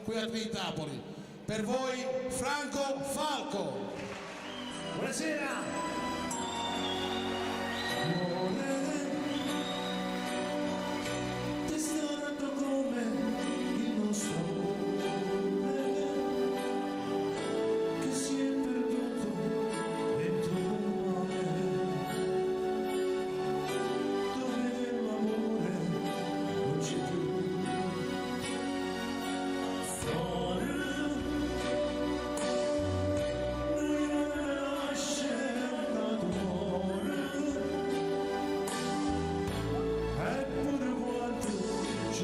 qui a Napoli. Per voi Franco Falco. Buonasera. Ti sto dando come il nostro amore che si è perduto dentro un mare dove l'amore non c'è più. Fuori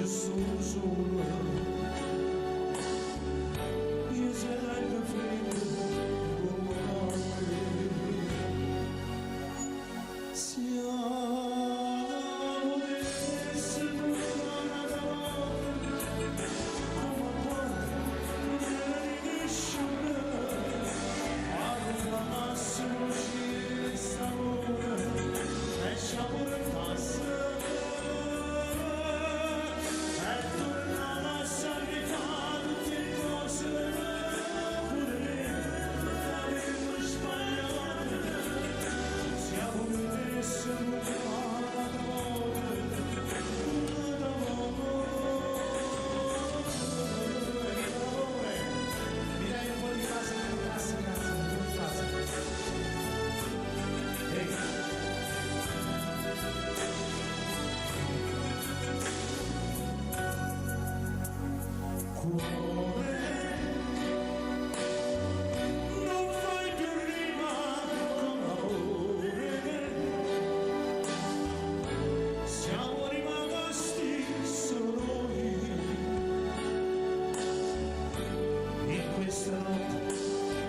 sono solo io sarai perfetto come siamo messi una volta come poi non nessuno al massimo ci stavo lasciamo le tasse.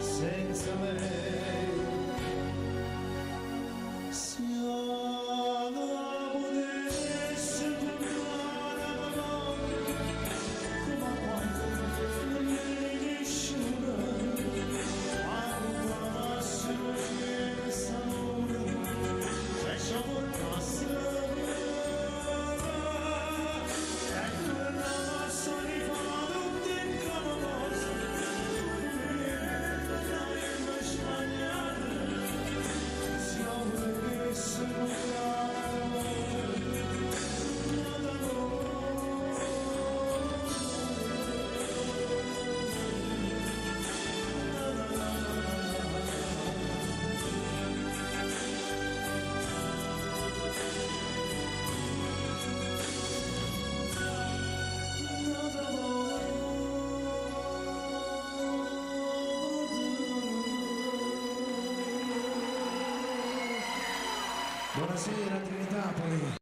Senza lei siamo potesse tornare a notte come quando non è nessuno a massimo che s'amore lasciamo il passo e torniamo a sonifare un tempo amoroso. Buonasera Napoli.